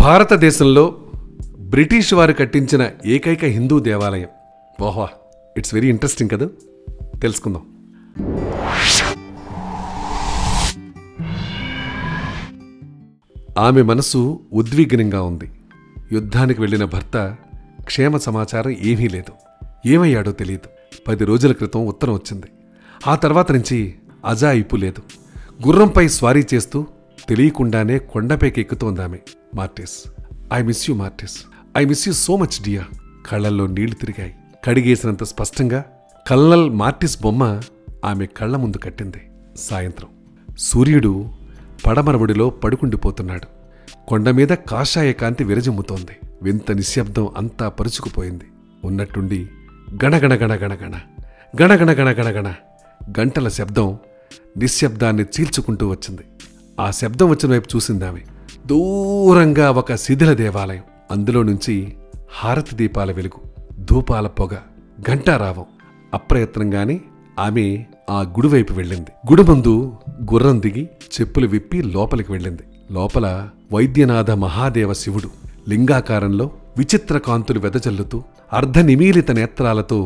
భారతదేశంలో బ్రిటిష్ వారు కట్టించిన ఏకైక హిందూ దేవాలయం. ఓహో, ఇట్స్ వెరీ ఇంట్రెస్టింగ్ కదా, తెలుసుకుందాం. ఆమె మనసు ఉద్విగ్నంగా ఉంది. యుద్ధానికి వెళ్లిన భర్త క్షేమ సమాచారం ఏమీ లేదు. ఏమయ్యాడో తెలియదు. 10 రోజుల క్రితం ఉత్తరం వచ్చింది. ఆ తర్వాత నుంచి అజాయిపు లేదు. గుర్రంపై స్వారీ చేస్తూ తెలియకుండానే కొండపైకి ఎక్కుతోందామె. Martis, I miss you Martis, I miss you so much dear. కళ్లల్లో నీళ్లు తిరిగాయి. కడిగేసినంత స్పష్టంగా కల్నల్ మార్టిస్ బొమ్మ ఆమె కళ్ల ముందు కట్టింది. సాయంత్రం సూర్యుడు పడమరవుడిలో పడుకుండిపోతున్నాడు. కొండమీద కాషాయ కాంతి విరజిమ్ముతోంది. వింత నిశ్శబ్దం అంతా పరుచుకుపోయింది. ఉన్నట్టుండి గణగణ గణగణ గణ గణగణ గణగణ గణ గంటల శబ్దం నిశ్శబ్దాన్ని చీల్చుకుంటూ వచ్చింది. ఆ శబ్దం వచ్చిన వైపు చూసిందామె. దూరంగా ఒక శిథిల దేవాలయం. అందులో నుంచి హారతి దీపాల వెలుగు, ధూపాల పొగ, ఘంటారావం. అప్రయత్నంగానే ఆమె ఆ గుడివైపు వెళ్ళింది. గుడి ముందు గుర్రం దిగి చెప్పులు విప్పి లోపలికి వెళ్ళింది. లోపల వైద్యనాథ మహాదేవ శివుడు లింగాకారంలో విచిత్ర కాంతులు వెదజల్లుతూ అర్ధనిమీలిత నేత్రాలతో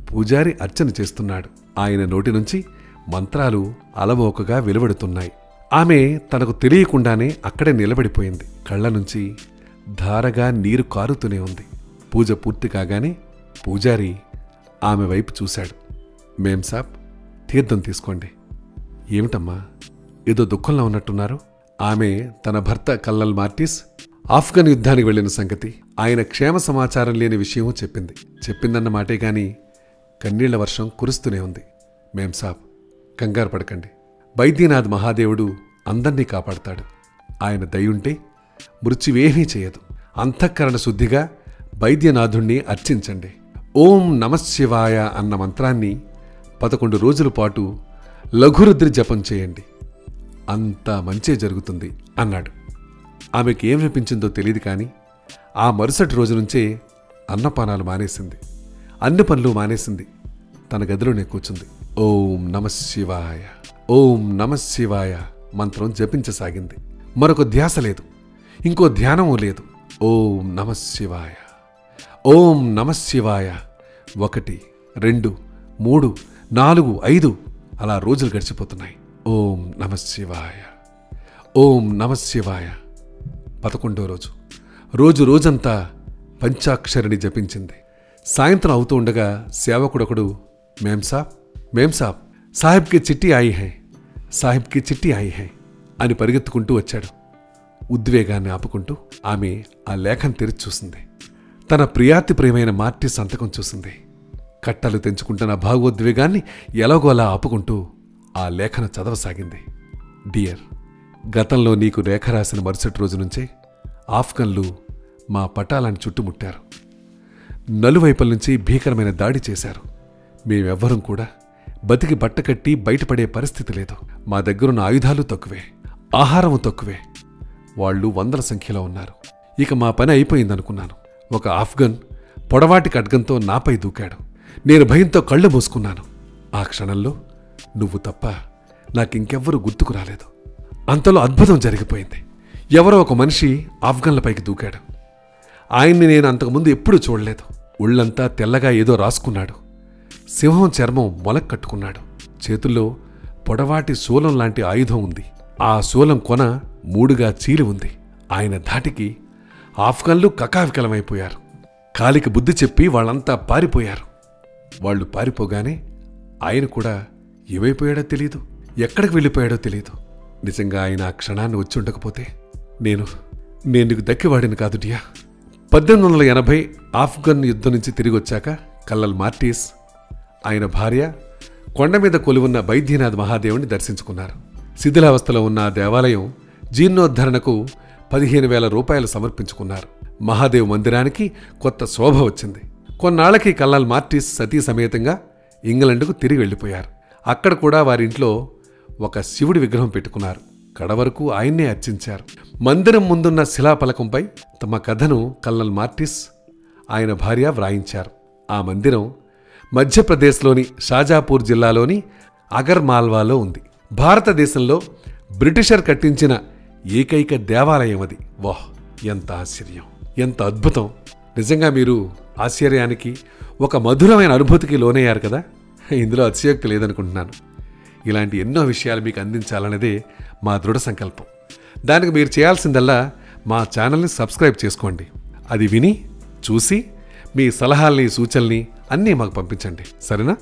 పూజారి అర్చన చేస్తున్నాడు. ఆయన నోటి నుంచి మంత్రాలు అలవోకగా వెలువడుతున్నాయి. ఆమె తనకు తెలియకుండానే అక్కడే నిలబడిపోయింది. కళ్ల నుంచి ధారగా నీరు కారుతూనే ఉంది. పూజ పూర్తి కాగానే పూజారి ఆమె వైపు చూశాడు. మేం సాబ్, తీర్థం తీసుకోండి. ఏమిటమ్మా, ఏదో దుఃఖంలో ఉన్నట్టున్నారు? ఆమె తన భర్త కల్నల్ మార్టిస్ ఆఫ్ఘన్ యుద్ధానికి వెళ్లిన సంగతి, ఆయన క్షేమ సమాచారం లేని విషయమూ చెప్పింది. చెప్పిందన్న మాటే గాని కన్నీళ్ల వర్షం కురుస్తూనే ఉంది. మేం సాబ్, కంగారు పడకండి. వైద్యనాథ్ మహాదేవుడు అందర్నీ కాపాడతాడు. ఆయన దయుంటే మృత్యువేమీ చేయదు. అంతఃకరణ శుద్ధిగా వైద్యనాథుణ్ణి అర్చించండి. ఓం నమశివాయ అన్న మంత్రాన్ని 11 రోజుల పాటు లఘురుద్రి జపం చేయండి. అంతా మంచే జరుగుతుంది అన్నాడు. ఆమెకి ఏం వినిపించిందో తెలియదు కానీ ఆ మరుసటి రోజు నుంచే అన్నపానాలు మానేసింది. అన్ని పనులు మానేసింది. తన గదిలోనే కూర్చుంది. ఓం నమశివాయ, ఓం నమశివాయ మంత్రం జపించసాగింది. మరొక ధ్యాస లేదు, ఇంకో ధ్యానమూ లేదు. ఓం నమశివాయ, ఓం నమశివాయ. 1, 2, 3, 4, 5 అలా రోజులు గడిచిపోతున్నాయి. ఓం నమశివాయ, ఓం నమశివాయ. 11వ రోజు రోజంతా పంచాక్షరిని జపించింది. సాయంత్రం అవుతూ ఉండగా సేవకుడొకడు మేం సాబ్, మేం సాబ్, సాహిబ్కి చిట్టి ఆయి హై, సాహిబ్కి చిట్టి ఆయి హై అని పరిగెత్తుకుంటూ వచ్చాడు. ఉద్వేగాన్ని ఆపుకుంటూ ఆమె ఆ లేఖను తెరిచి చూసింది. తన ప్రియాతి ప్రియమైన మార్టిస్ సంతకం చూసింది. కట్టలు తెంచుకుంటున్న భావోద్వేగాన్ని ఎలాగోలా ఆపుకుంటూ ఆ లేఖను చదవసాగింది. డియర్, గతంలో నీకు రేఖ రాసిన మరుసటి రోజు నుంచే ఆఫ్ఘన్లు మా పటాలాన్ని చుట్టుముట్టారు. నలువైపుల నుంచి భీకరమైన దాడి చేశారు. మేమెవ్వరం కూడా బతికి బట్టకట్టి బయటపడే పరిస్థితి లేదు. మా దగ్గరున్న ఆయుధాలు తక్కువే, ఆహారము తక్కువే. వాళ్ళు 100ల సంఖ్యలో ఉన్నారు. ఇక మా పని అయిపోయిందనుకున్నాను. ఒక ఆఫ్ఘన్ పొడవాటి ఖడ్గంతో నాపై దూకాడు. నేను భయంతో కళ్ళు మూసుకున్నాను. ఆ క్షణంలో నువ్వు తప్ప నాకింకెవ్వరూ గుర్తుకు రాలేదు. అంతలో అద్భుతం జరిగిపోయింది. ఎవరో ఒక మనిషి ఆఫ్ఘన్లపైకి దూకాడు. ఆయన్ని నేను అంతకుముందు ఎప్పుడూ చూడలేదు. ఒళ్ళంతా తెల్లగా ఏదో రాసుకున్నాడు. సింహం చర్మం మొలక్కట్టుకున్నాడు. చేతుల్లో పొడవాటి శూలం లాంటి ఆయుధం ఉంది. ఆ శూలం కొన 3గా చీలి ఉంది. ఆయన ధాటికి ఆఫ్ఘన్లు కకావికలమైపోయారు. కాలికి బుద్ధి చెప్పి వాళ్ళంతా పారిపోయారు. వాళ్ళు పారిపోగానే ఆయన కూడా ఏమైపోయాడో తెలీదు, ఎక్కడికి వెళ్ళిపోయాడో తెలీదు. నిజంగా ఆయన ఆ క్షణాన్ని వచ్చి ఉండకపోతే నేను నీకు దక్కివాడిని కాదు డియా. 1880 ఆఫ్ఘన్ యుద్ధం నుంచి తిరిగి వచ్చాక కల్నల్ మార్టిస్, ఆయన భార్య కొండ మీద కొలువున్న వైద్యనాథ్ మహాదేవుని దర్శించుకున్నారు. శిథిలావస్థలో ఉన్న ఆ దేవాలయం జీర్ణోద్ధరణకు 15,000 రూపాయలు సమర్పించుకున్నారు. మహాదేవ్ మందిరానికి కొత్త శోభ వచ్చింది. కొన్నాళ్లకి కల్నల్ మార్టిస్ సతీ సమేతంగా ఇంగ్లండ్కు తిరిగి వెళ్ళిపోయారు. అక్కడ కూడా వారింట్లో ఒక శివుడి విగ్రహం పెట్టుకున్నారు. కడవరకు ఆయన్నే అర్చించారు. మందిరం ముందున్న శిలాఫలకంపై తమ కథను కల్నల్ మార్టిస్, ఆయన భార్య వ్రాయించారు. ఆ మందిరం మధ్యప్రదేశ్లోని షాజాపూర్ జిల్లాలోని అగర్ మాల్వాలో ఉంది. భారతదేశంలో బ్రిటిషర్ కట్టించిన ఏకైక దేవాలయం అది. వాహ్, ఎంత ఆశ్చర్యం, ఎంత అద్భుతం! నిజంగా మీరు ఆశ్చర్యానికి, ఒక మధురమైన అనుభూతికి లోనయ్యారు కదా. ఇందులో అతిశయోక్తి లేదనుకుంటున్నాను. ఇలాంటి ఎన్నో విషయాలు మీకు అందించాలనేదే మా దృఢ సంకల్పం. దానికి మీరు చేయాల్సిందల్లా మా ఛానల్ని సబ్స్క్రైబ్ చేసుకోండి. అది విని, చూసి మీ సలహాల్ని, సూచనల్ని అన్నీ మాకు పంపించండి. సరేనా?